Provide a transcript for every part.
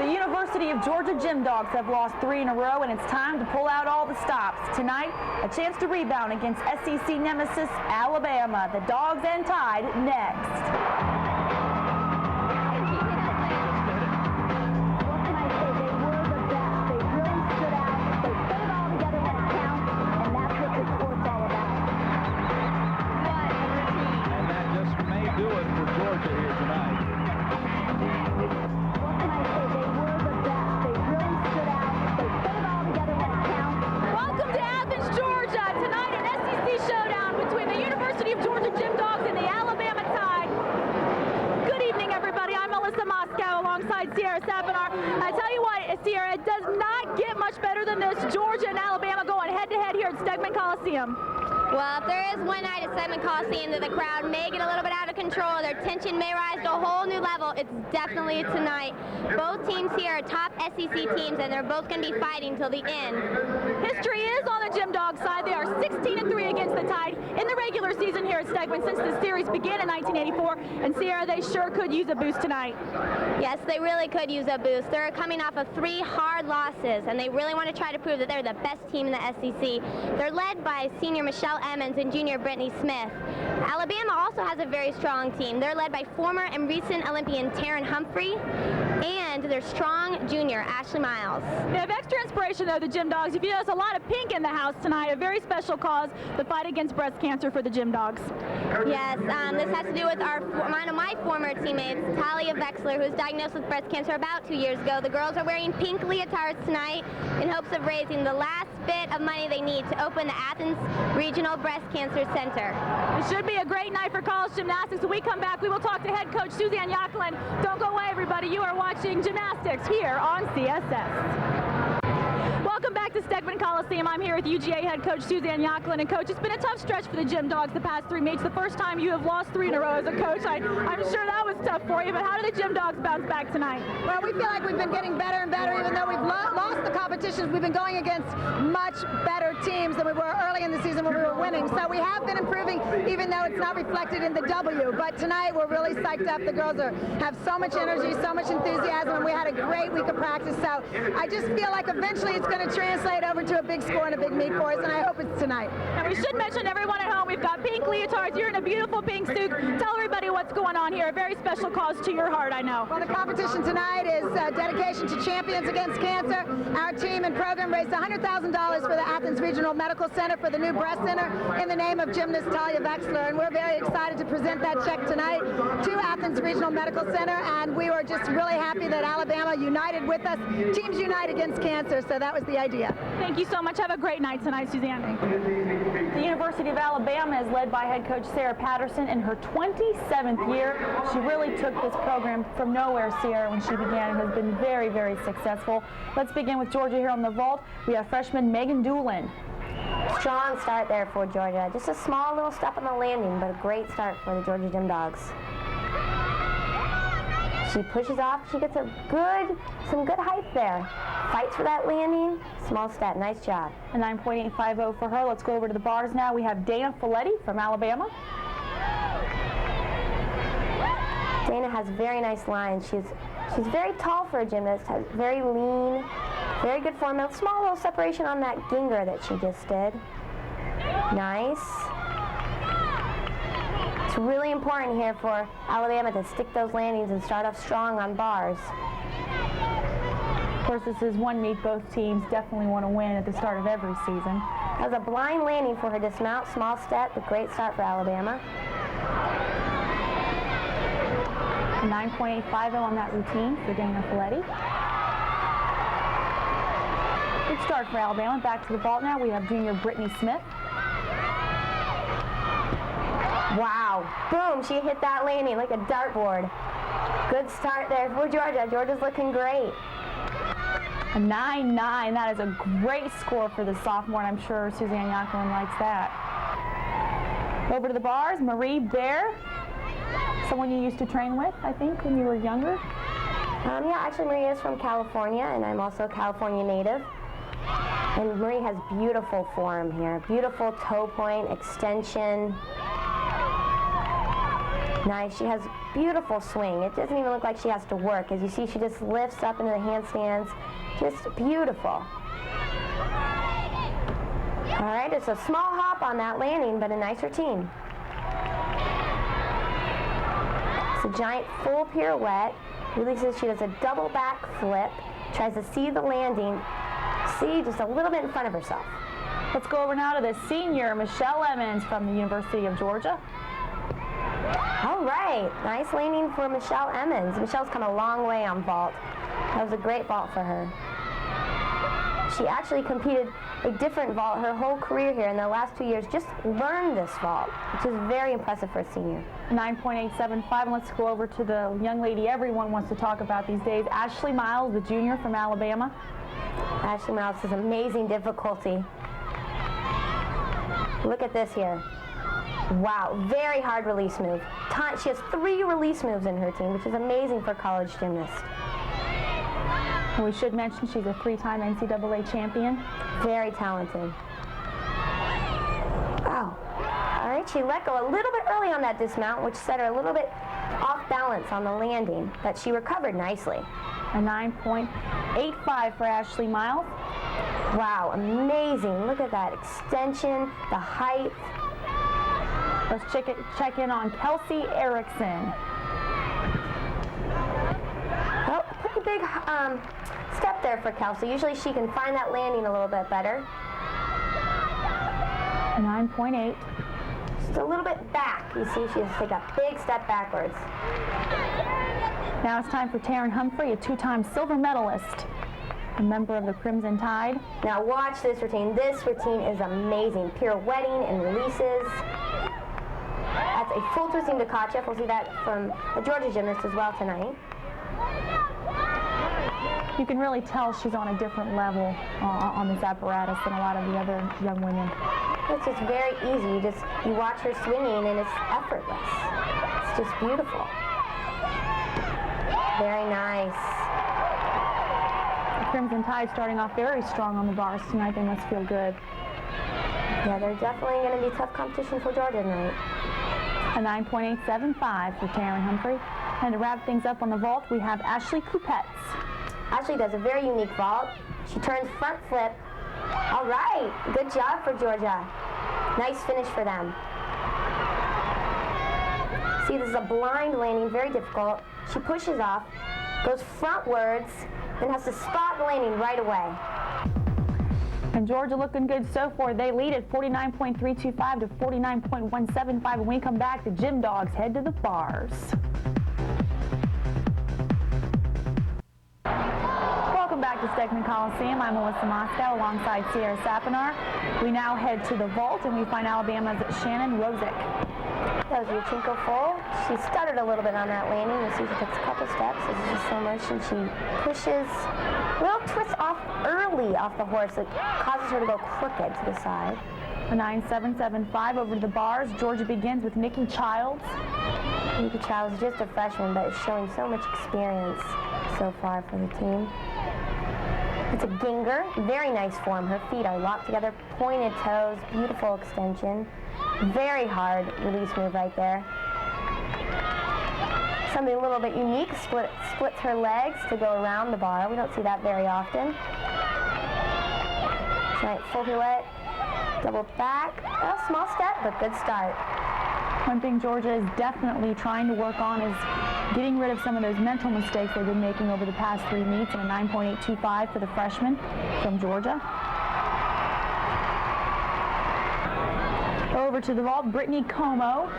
The University of Georgia Gym Dogs have lost 3 in a row, and it's time to pull out all the stops. Tonight, a chance to rebound against SEC nemesis Alabama. The Dogs and Tide next. Sierra Sabinar. I tell you what, Sierra, it does not get much better than this. Georgia and Alabama going head-to-head here at Stegman Coliseum. Well, if there is one night at Stegman Coliseum that the crowd may get a little bit out of control, their tension may rise to a whole new level, it's definitely tonight. Both teams here are top SEC teams, and they're both going to be fighting till the end. History is on the Gym Dog side. They are 16-3 against the Tide in the regular season here at Stegman since the series began in 1984. And Sierra, they sure could use a boost tonight. Yes, they really could use a boost. They're coming off of 3 hard losses, and they really want to try to prove that they're the best team in the SEC. They're led by senior Michelle Emmons and junior Brittany Smith. Alabama also has a very strong team. They're led by former and recent Olympian Taryn Humphrey and their strong junior Ashley Miles. They have extra inspiration though, the Gym Dogs. If you notice, a lot of pink in the house tonight, a very special cause, the fight against breast cancer for the Gym Dogs. Yes, this has to do with one of my former teammates, Talia Vexler, who was diagnosed with breast cancer about 2 years ago. The girls are wearing pink leotards tonight in hopes of raising the last bit of money they need to open the Athens Regional Breast Cancer Center. It should be a great night for college gymnastics. When we come back, we will talk to head coach Suzanne Yakelin. Don't go away, everybody. You are watching gymnastics here on CSS. Welcome back to Stegman Coliseum. I'm here with UGA head coach Suzanne Yakelin. And coach, it's been a tough stretch for the Gym Dogs the past 3 meets. The first time you have lost 3 in a row as a coach. I'm sure that was tough for you, but how did the Gym Dogs bounce back tonight? Well, we feel like we've been getting better and better. Even though we've lost the competitions, we've been going against much better teams than we were early in the season when we were winning. So we have been improving, even though it's not reflected in the W. But tonight we're really psyched up. The girls have so much energy, so much enthusiasm, and we had a great week of practice. So I just feel like eventually it's going to translate over to a big score and a big meet for us, and I hope it's tonight. And we should mention everyone at home, we've got pink leotards. You're in a beautiful pink suit. Tell everybody what's going on here. A very special cause to your heart, I know. Well, the competition tonight is dedication to Champions Against Cancer. Our team and program raised $100,000 for the Athens Regional Medical Center for the new breast center in the name of gymnast Talia Vexler, and we're very excited to present that check tonight to Athens Regional Medical Center, and we were just really happy that Alabama united with us. Teams unite against cancer, so that was the idea. Thank you so much. Have a great night tonight, Suzanne. The University of Alabama is led by head coach Sarah Patterson in her 27th year. She really took this program from nowhere, Sierra, when she began, and has been very, very successful. Let's begin with Georgia here on the vault. We have freshman Megan Doolin. Strong start there for Georgia. Just a small little step on the landing, but a great start for the Georgia Gym Dogs. She pushes off. She gets some good height there. Fights for that landing. Small step. Nice job. A 9.850 for her. Let's go over to the bars now. We have Dana Folletti from Alabama. Dana has very nice lines. She's very tall for a gymnast. Has very lean, very good form. A small little separation on that Ginger that she just did. Nice. It's really important here for Alabama to stick those landings and start off strong on bars. Of course, this is one meet both teams definitely want to win at the start of every season. That was a blind landing for her dismount. Small step, but great start for Alabama. 9.850 on that routine for Dana Folletti. Good start for Alabama. Back to the vault now. We have junior Brittany Smith. Wow. Boom. She hit that landing like a dartboard. Good start there for Georgia. Georgia's looking great. A 9.9. That is a great score for the sophomore, and I'm sure Suzanne Yakelin likes that. Over to the bars, Marie Bear. Someone you used to train with, I think, when you were younger? Yeah, actually Marie is from California, and I'm also a California native. And Marie has beautiful form here. Beautiful toe point, extension. Nice. She has beautiful swing. It doesn't even look like she has to work. As you see, she just lifts up into the handstands. Just beautiful. All right, it's a small hop on that landing, but a nice routine. It's a giant full pirouette. Releases, she does a double back flip. Tries to see the landing. See, just a little bit in front of herself. Let's go over now to the senior, Michelle Emmons from the University of Georgia. All right, nice landing for Michelle Emmons. Michelle's come a long way on vault. That was a great vault for her. She actually competed a different vault her whole career here in the last 2 years, just learned this vault, which is very impressive for a senior. 9.875, and let's go over to the young lady everyone wants to talk about these days, Ashley Miles, the junior from Alabama. Ashley Miles has amazing difficulty. Look at this here. Wow, very hard release move. She has 3 release moves in her team, which is amazing for a college gymnast. And we should mention she's a 3-time NCAA champion. Very talented. Oh, all right, she let go a little bit early on that dismount, which set her a little bit off balance on the landing, but she recovered nicely. A 9.85 for Ashley Miles. Wow, amazing. Look at that extension, the height. Let's check in on Kelsey Erickson. Oh, pretty big step there for Kelsey. Usually she can find that landing a little bit better. 9.8. Just a little bit back. You see, she has to take a big step backwards. Now it's time for Taryn Humphrey, a 2-time silver medalist, a member of the Crimson Tide. Now watch this routine. This routine is amazing. Pirouetting and releases. That's a full twisting to Tkachev. We'll see that from the Georgia gymnast as well tonight. You can really tell she's on a different level on this apparatus than a lot of the other young women. It's just very easy. You watch her swinging and it's effortless. It's just beautiful. Very nice. The Crimson Tide starting off very strong on the bars tonight. They must feel good. Yeah, they're definitely going to be tough competition for Georgia tonight. A 9.875 for Taryn Humphrey. And to wrap things up on the vault, we have Ashley Kupets. Ashley does a very unique vault. She turns front flip. All right, good job for Georgia. Nice finish for them. See, this is a blind landing, very difficult. She pushes off, goes frontwards, then has to spot the landing right away. And Georgia looking good so far. They lead at 49.325 to 49.175. When we come back, the Gym Dogs head to the bars. Welcome back to Stegman Coliseum. I'm Melissa Moscow alongside Sierra Sapinar. We now head to the vault and we find Alabama's Shannon Rosick. That was Yurchenko full. She stuttered a little bit on that landing. You see she takes a couple steps. This is a slow motion. She pushes, a little twist off early off the horse that causes her to go crooked to the side. A 9.775 over to the bars. Georgia begins with Nikki Childs. Nikki Childs is just a freshman, but is showing so much experience so far for the team. It's a Ginger, very nice form. Her feet are locked together, pointed toes, beautiful extension. Very hard release move right there. Something a little bit unique, splits her legs to go around the bar. We don't see that very often. Right, full pirouette, double back. A small step, but good start. One thing Georgia is definitely trying to work on is getting rid of some of those mental mistakes they've been making over the past 3 meets, and a 9.825 for the freshman from Georgia. Over to the vault, Brittany Como.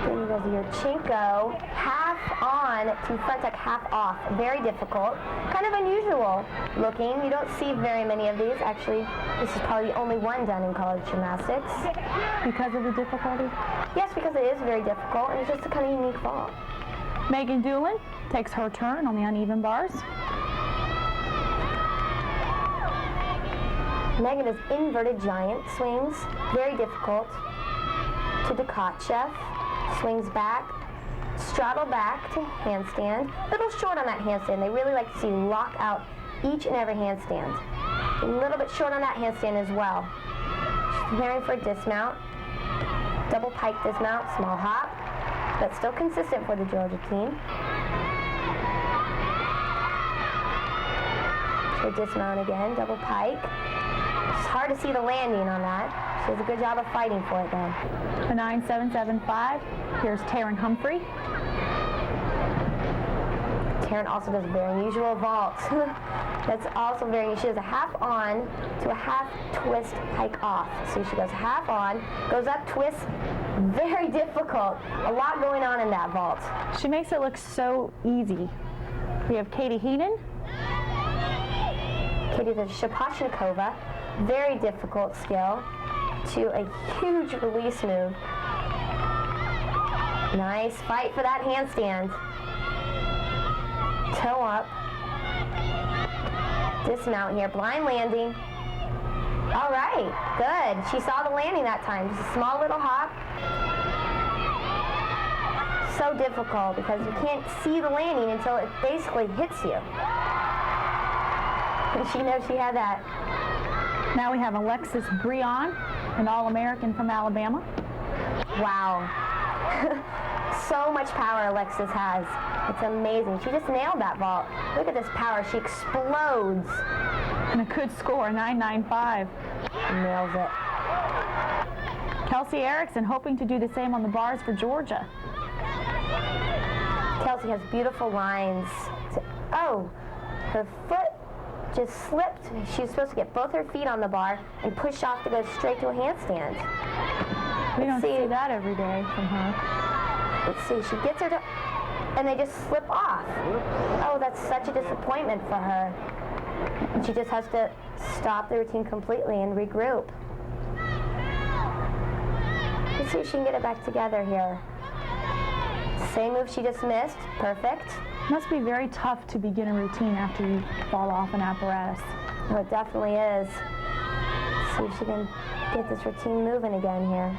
Then goes Yurchenko, half on to front tuck, half off. Very difficult. Kind of unusual looking. You don't see very many of these. Actually, this is probably the only one done in college gymnastics. Because of the difficulty? Yes, because it is very difficult, and it's just a kind of unique vault. Megan Doolin takes her turn on the uneven bars. Megan is inverted giant, swings, very difficult, to Tkachev, swings back, straddle back to handstand. A little short on that handstand. They really like to see you lock out each and every handstand. A little bit short on that handstand as well. She's preparing for a dismount. Double pike dismount, small hop, but still consistent for the Georgia team. She'll dismount again, double pike. It's hard to see the landing on that. She does a good job of fighting for it though. A 9.775. Here's Taryn Humphrey. Taryn also does a very unusual vault. That's also very unusual. She does a half on to a half twist pike off. So she goes half on, goes up, twists. Very difficult. A lot going on in that vault. She makes it look so easy. We have Katie Heenan. Katie does Shaposhnikova. Very difficult skill to a huge release move. Nice fight for that handstand. Toe up. Dismount here, blind landing. All right, good. She saw the landing that time. Just a small little hop. So difficult because you can't see the landing until it basically hits you. And she knows she had that. Now we have Alexis Breon, an All-American from Alabama. Wow. So much power Alexis has. It's amazing. She just nailed that vault. Look at this power. She explodes. And a good score, 9.95. Nails it. Kelsey Erickson hoping to do the same on the bars for Georgia. Kelsey has beautiful lines. Oh, her foot just slipped. She was supposed to get both her feet on the bar and push off to go straight to a handstand. We don't see that every day from her. Let's see, she gets her to, and they just slip off. Oh, that's such a disappointment for her. And she just has to stop the routine completely and regroup. Let's see if she can get it back together here. Same move she just missed, perfect. Must be very tough to begin a routine after you fall off an apparatus. Oh, it definitely is. Let's see if she can get this routine moving again here.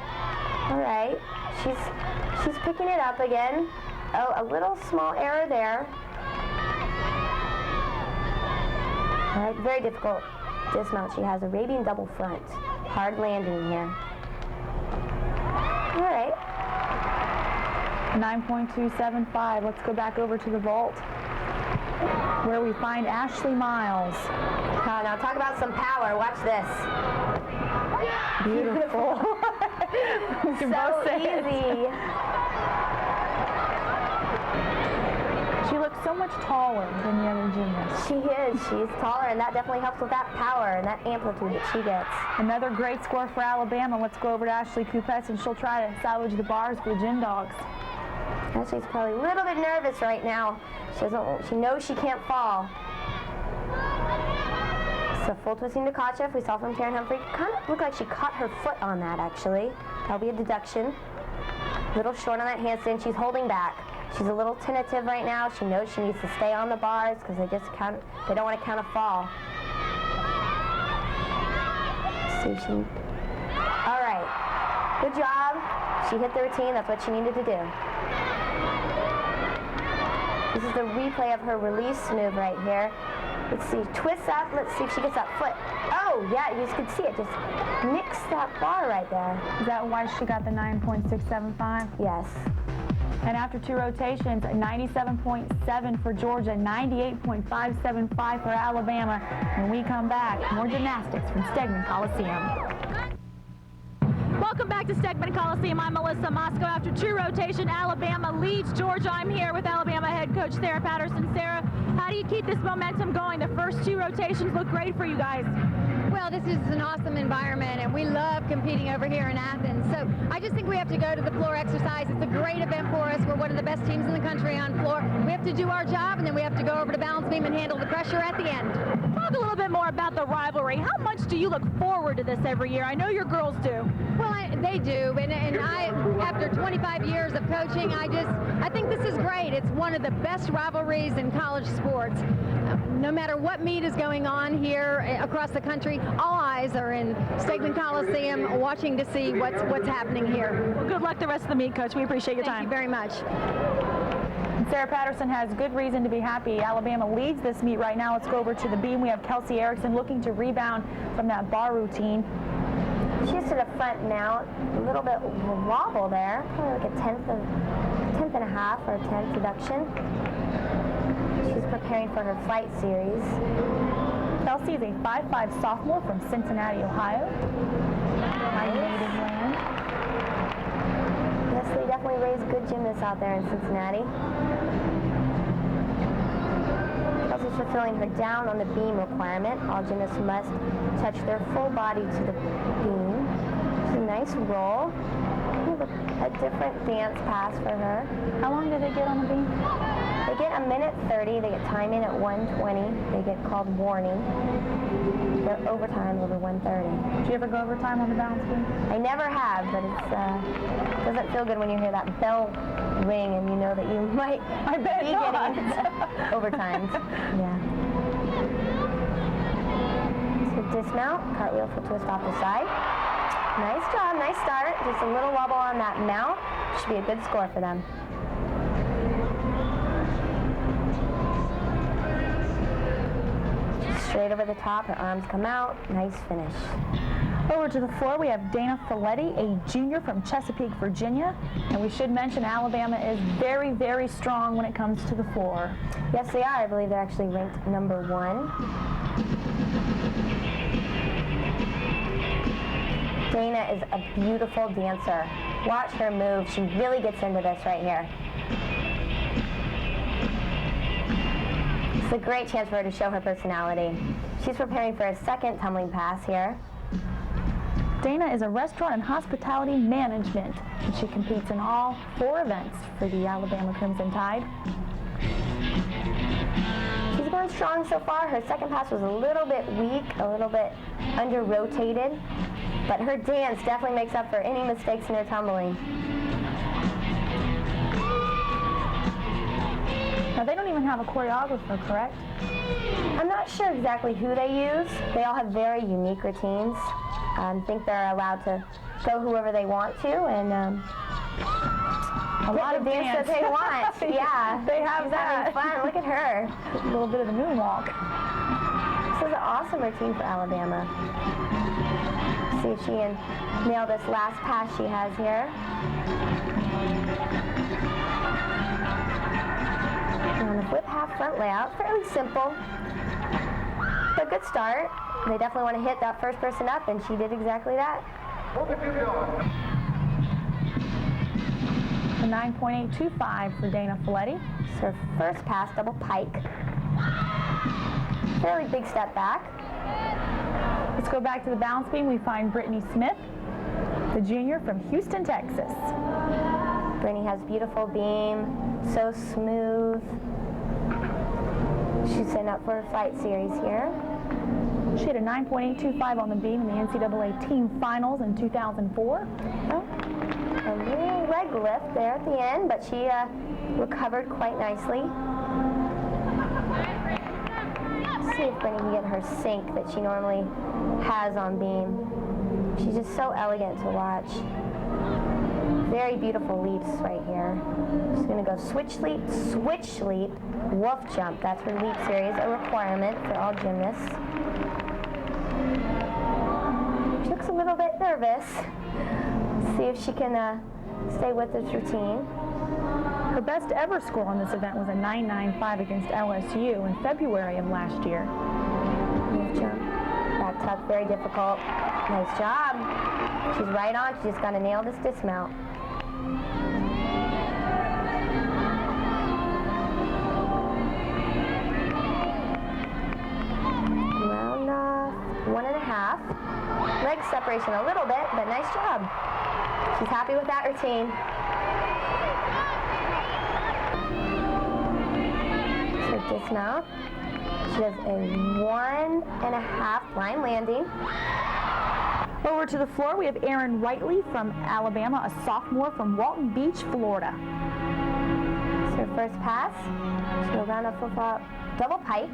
All right, she's picking it up again. Oh, a little small error there. All right, very difficult dismount. She has Arabian double front. Hard landing here. All right. 9.275. Let's go back over to the vault where we find Ashley Miles. Now talk about some power. Watch this. Beautiful. We can both say it. Easy. She looks so much taller than the other gymnasts. She is. She's taller, and that definitely helps with that power and that amplitude that she gets. Another great score for Alabama. Let's go over to Ashley Kupets, and she'll try to salvage the bars for the Gym Dogs. Ashley's probably a little bit nervous right now. She knows she can't fall. So full twisting to Kachev, we saw from Taryn Humphrey. Kind of looked like she caught her foot on that, actually. That'll be a deduction. A little short on that handstand. She's holding back. She's a little tentative right now. She knows she needs to stay on the bars because they don't want to count a fall. Let's see if she... All right. Good job. She hit the routine. That's what she needed to do. This is the replay of her release move right here. Let's see, twists up. Let's see if she gets that foot. Oh, yeah, you can see it. Just nicks that bar right there. Is that why she got the 9.675? Yes. And after two rotations, 97.7 for Georgia, 98.575 for Alabama. When we come back, more gymnastics from Stegman Coliseum. Welcome back to Stegman Coliseum. I'm Melissa Moscow. After two rotation, Alabama leads Georgia. I'm here with Alabama head coach Sarah Patterson. Sarah, how do you keep this momentum going? The first two rotations look great for you guys. Well, this is an awesome environment, and we love competing over here in Athens. So I just think we have to go to the floor exercise. It's a great event for us. We're one of the best teams in the country on floor. We have to do our job, and then we have to go over to balance beam and handle the pressure at the end. Talk a little bit more about the rivalry. How much do you look forward to this every year? I know your girls do. Well, they do, and I, after 25 years of coaching, I think this is great. It's one of the best rivalries in college sports. No matter what meet is going on here across the country, all eyes are in Stegman Coliseum watching to see what's happening here. Well, good luck the rest of the meet, Coach. We appreciate your time. Thank you very much. Sarah Patterson has good reason to be happy. Alabama leads this meet right now. Let's go over to the beam. We have Kelsey Erickson looking to rebound from that bar routine. She just did a front mount, a little bit wobble there, probably like a tenth and a half or a 10th deduction. She's preparing for her flight series. Kelsey is a 5'5" sophomore from Cincinnati, Ohio. My native land. Yes, they definitely raise good gymnasts out there in Cincinnati. Kelsey's fulfilling her down on the beam requirement. All gymnasts must touch their full body to the beam. It's a nice roll. A different dance pass for her. How long did they get on the beam? They get 1:30. They get time in at 1:20. They get called warning. They're overtime over 1:30. Did you ever go overtime on the balance beam? I never have, but it doesn't feel good when you hear that bell ring and you know that you might I bet be not. getting overtimes. Yeah. So dismount, cartwheel foot twist off the side. Nice job, nice start. Just a little wobble on that mount. Should be a good score for them. Straight over the top, her arms come out. Nice finish. Over to the floor, we have Dana Folletti, a junior from Chesapeake, Virginia. And we should mention Alabama is very, very strong when it comes to the floor. Yes, they are. I believe they're actually ranked #1. Dana is a beautiful dancer. Watch her move. She really gets into this right here. It's a great chance for her to show her personality. She's preparing for a second tumbling pass here. Dana is a restaurant and hospitality management, and she competes in all 4 events for the Alabama Crimson Tide. She's going strong so far. Her second pass was a little bit weak, a little bit under-rotated, but her dance definitely makes up for any mistakes in her tumbling. Now, they don't even have a choreographer, correct? I'm not sure exactly who they use. They all have very unique routines. I think they're allowed to go whoever they want to, and A lot of dance that they want. Yeah, They have she's that. having fun. Look at her. A little bit of the moonwalk. This is an awesome routine for Alabama. See if she can nail this last pass she has here. And on the flip half front layout, fairly simple, but good start. They definitely want to hit that first person up, and she did exactly that. A 9.825 for Dana Folletti. It's her first pass, double pike. Fairly big step back. Let's go back to the balance beam. We find Brittany Smith, the junior from Houston, Texas. Brittany has beautiful beam, so smooth. She's setting up for a flight series here. She had a 9.825 on the beam in the NCAA team finals in 2004. Oh, a little leg lift there at the end, but she recovered quite nicely. Let's see if Brittany can get her sink that she normally has on beam. She's just so elegant to watch. Very beautiful leaps right here. She's going to go switch leap, wolf jump. That's her leap series, a requirement for all gymnasts. She looks a little bit nervous. See if she can stay with this routine. Her best ever score on this event was a 9.95 against LSU in February of last year. Wolf jump. Back tuck, very difficult. Nice job. She's right on. She just got to nail this dismount. Round off, 1.5. Leg separation a little bit, but nice job. She's happy with that routine. So dismount. She does a 1.5 blind landing. Over to the floor, we have Erin Whiteley from Alabama, a sophomore from Walton Beach, Florida. It's her first pass. She'll round up flip-flop, double pike.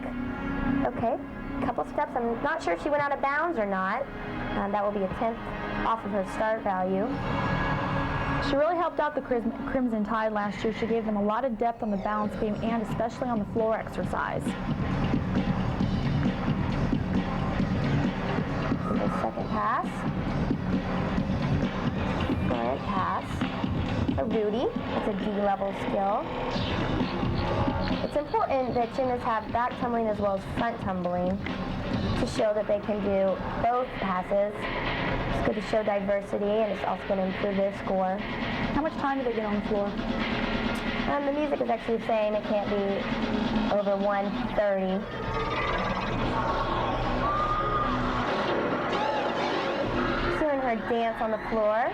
Okay, couple steps. I'm not sure if she went out of bounds or not. That will be a 10th off of her start value. She really helped out the Crimson Tide last year. She gave them a lot of depth on the balance beam and especially on the floor exercise. The second pass. Forward pass. A Rudy. It's a D-level skill. It's important that gymnasts have back tumbling as well as front tumbling to show that they can do both passes. It's good to show diversity, and it's also going to improve their score. How much time do they get on the floor? The music is actually saying it can't be over 1:30. Doing her dance on the floor.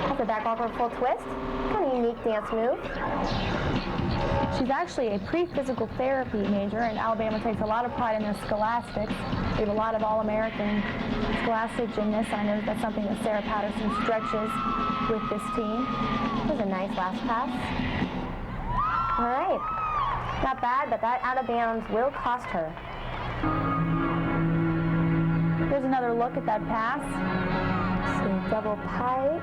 That's a back walker full twist. Kind of unique dance move. She's actually a pre-physical therapy major, and Alabama takes a lot of pride in their scholastics. We have a lot of All-American scholastic gymnasts. I know that's something that Sarah Patterson stretches with this team. That was a nice last pass. All right. Not bad, but that out of bounds will cost her. Here's another look at that pass. See, double pike,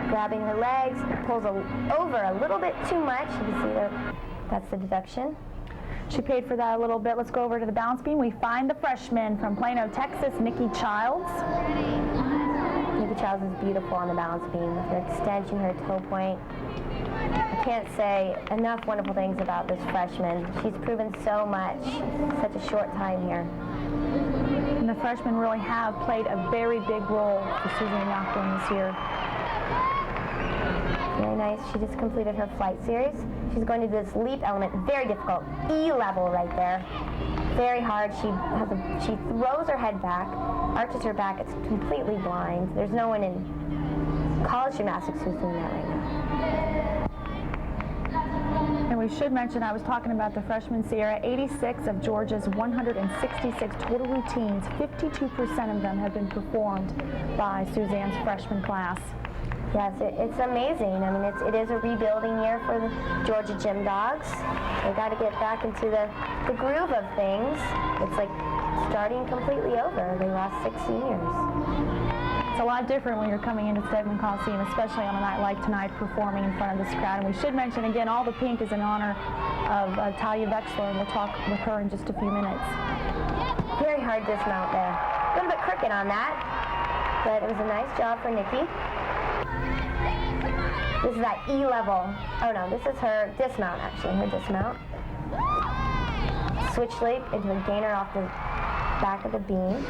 grabbing her legs, pulls over a little bit too much. You can see that's the deduction. She paid for that a little bit. Let's go over to the balance beam. We find the freshman from Plano, Texas, Nikki Childs. Nikki Childs is beautiful on the balance beam with her extension, her toe point. I can't say enough wonderful things about this freshman. She's proven so much in such a short time here. And the freshmen really have played a very big role for Suzanne Yoklin this year. Very nice. She just completed her flight series. She's going to do this leap element, very difficult. E level right there. Very hard. She throws her head back, arches her back. It's completely blind. There's no one in college gymnastics who's doing that right now. And we should mention, I was talking about the freshman Sierra, 86 of Georgia's 166 total routines, 52% of them have been performed by Suzanne's freshman class. Yes, it's amazing. I mean, it is a rebuilding year for the Georgia Gym Dogs. They got to get back into the groove of things. It's like starting completely over. They lost 6 seniors. It's a lot different when you're coming into Stegeman Coliseum, especially on a night like tonight, performing in front of this crowd. And we should mention, again, all the pink is in honor of Talia Vexler, and we'll talk with her in just a few minutes. Very hard dismount there. A little bit crooked on that, but it was a nice job for Nikki. This is that E level. Oh no, this is her dismount actually, her dismount. Switch leap into a gainer off the back of the beam.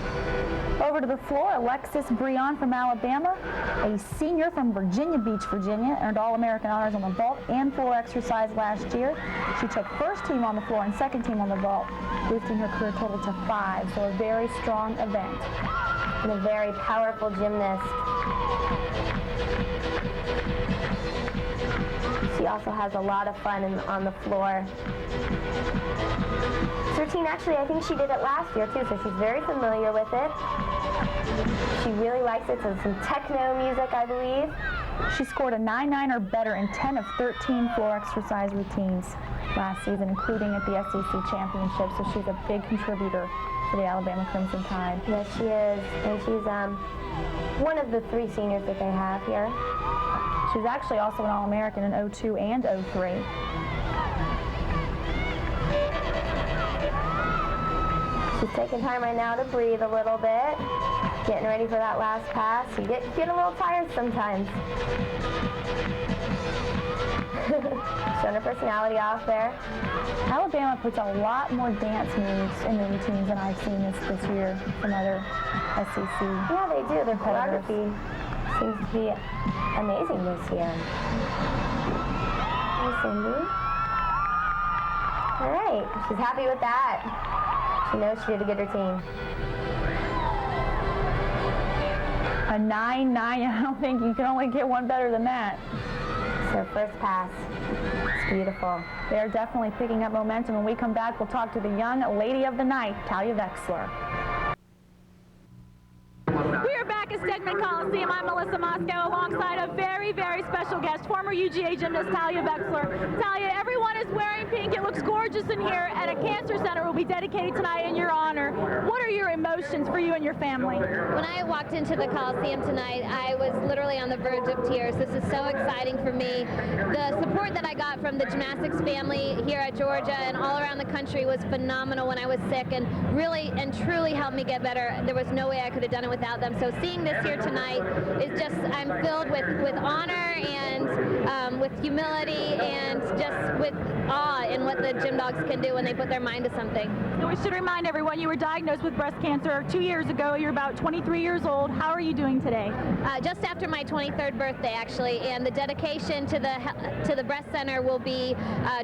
Over to the floor, Alexis Breon from Alabama, a senior from Virginia Beach, Virginia, earned All-American honors on the vault and floor exercise last year. She took first team on the floor and second team on the vault, boosting her career total to 5, so a very strong event. And a very powerful gymnast. She also has a lot of fun on the floor. This routine, actually, I think she did it last year too, so she's very familiar with it. She really likes it, so some techno music, I believe. She scored a 9.9 or better in 10 of 13 floor exercise routines last season, including at the SEC Championship, so she's a big contributor to the Alabama Crimson Tide. Yes, she is, and she's one of the 3 seniors that they have here. She was actually also an All-American in 02 and 03. She's taking time right now to breathe a little bit, getting ready for that last pass. You get a little tired sometimes. Showing her personality off there. Alabama puts a lot more dance moves in the routines than I've seen this year from other SEC. Yeah, they do. Their choreography seems to be amazing this year. Hey, Cindy. All right, she's happy with that. She knows she did a good routine. A 9.9, I don't think you can only get one better than that. It's her first pass. It's beautiful. They're definitely picking up momentum. When we come back, we'll talk to the young lady of the night, Talia Vexler. We are back at Stegeman Coliseum. I'm Melissa Moscow alongside a very, very special guest, former UGA gymnast Talia Vexler. Talia, everyone is wearing pink. It looks gorgeous in here, and a cancer center will be dedicated tonight in your honor. What are your emotions for you and your family? When I walked into the Coliseum tonight, I was literally on the verge of tears. This is so exciting for me. The support that I got from the gymnastics family here at Georgia and all around the country was phenomenal when I was sick, and really and truly helped me get better. There was no way I could have done it without them. So seeing this here tonight is just, I'm filled with honor and with humility and just with awe in what the gym dogs can do when they put their mind to something. So we should remind everyone you were diagnosed with breast cancer 2 years ago. You're about 23 years old. How are you doing today? Just after my 23rd birthday, actually, and the dedication to the breast center will be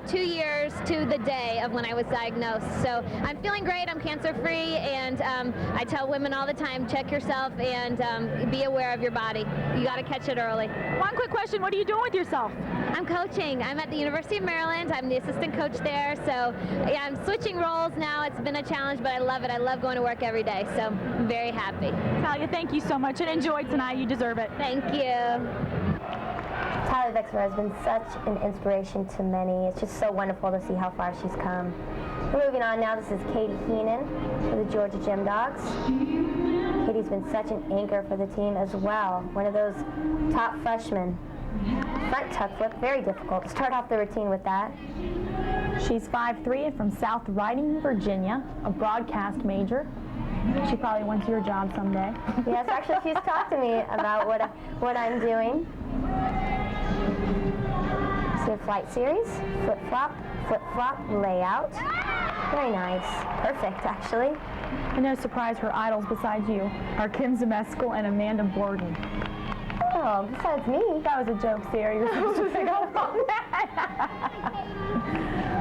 2 years to the day of when I was diagnosed. So I'm feeling great. I'm cancer-free, and I tell women all the time, check yourself and be aware of your body. You got to catch it early. One quick question, what are you doing with yourself? I'm coaching. I'm at the University of Maryland. I'm the assistant coach there. So yeah, I'm switching roles now. It's been a challenge, but I love it. I love going to work every day. So I'm very happy. Talia, thank you so much and enjoy tonight. You deserve it. Thank you. Talia Vixmer has been such an inspiration to many. It's just so wonderful to see how far she's come. We're moving on now. This is Katie Heenan for the Georgia Gym Dogs. Katie's been such an anchor for the team as well. One of those top freshmen. Front tuck flip, very difficult to start off the routine with that. She's 5'3" and from South Riding, Virginia, a broadcast major. She probably wants your job someday. Yes, actually she's talked to me about what I'm doing. So flight series, flip-flop, layout. Very nice. Perfect, actually. And no surprise, her idols besides you are Kim Zmeskal and Amanda Borden. Oh, besides me. That was a joke, Sarah. You're supposed to pick up on that.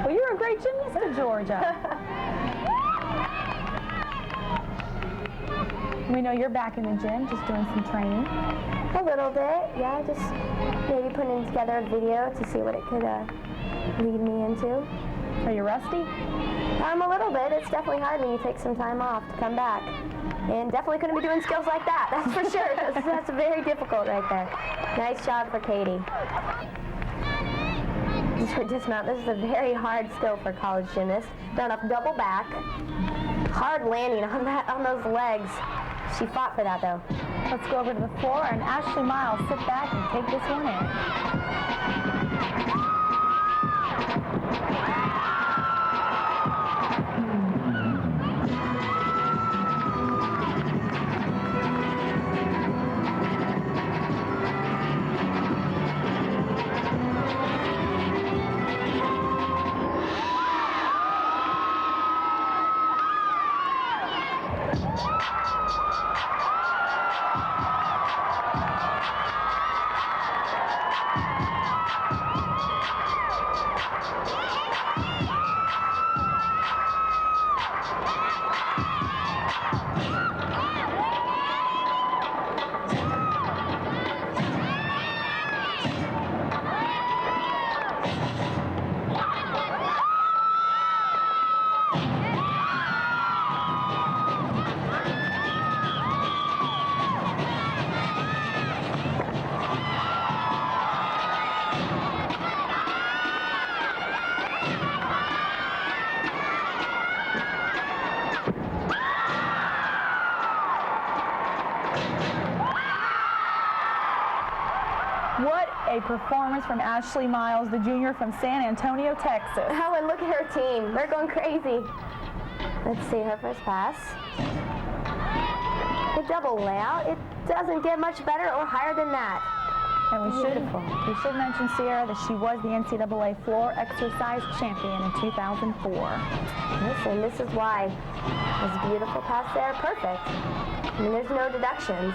Well, you're a great gymnast in Georgia. We know you're back in the gym, just doing some training. A little bit, yeah. Just maybe putting together a video to see what it could lead me into. Are you rusty? A little bit. It's definitely hard when you take some time off to come back. And definitely couldn't be doing skills like that, that's for sure. That's very difficult right there. Nice job for Katie. For dismount, this is a very hard skill for college gymnasts. Done up double back. Hard landing on those legs. She fought for that though. Let's go over to the floor and Ashley Miles sit back and take this one in. What a performance from Ashley Miles, the junior from San Antonio, Texas. Oh, and look at her team. They're going crazy. Let's see her first pass. The double layout. It doesn't get much better or higher than that. And we should mention, Sierra, that she was the NCAA floor exercise champion in 2004. Listen, this is why. This beautiful pass there, perfect. I mean, there's no deductions.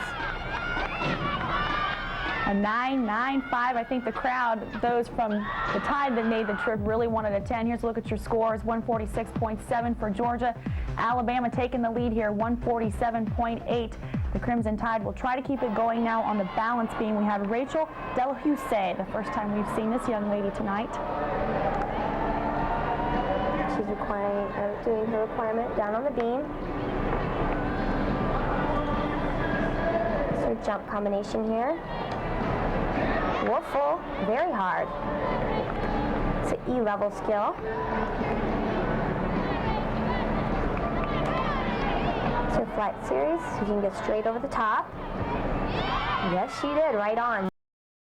A 9.95. I think the crowd, those from the Tide that made the trip, really wanted a 10. Here's a look at your scores. 146.7 for Georgia. Alabama taking the lead here, 147.8. The Crimson Tide will try to keep it going now on the balance beam. We have Rachel Delahousse, the first time we've seen this young lady tonight. She's doing her requirement down on the beam. So jump combination here. Woofle, very hard. It's an E-level skill. So flight series, so you can get straight over the top. Yes, she did, right on.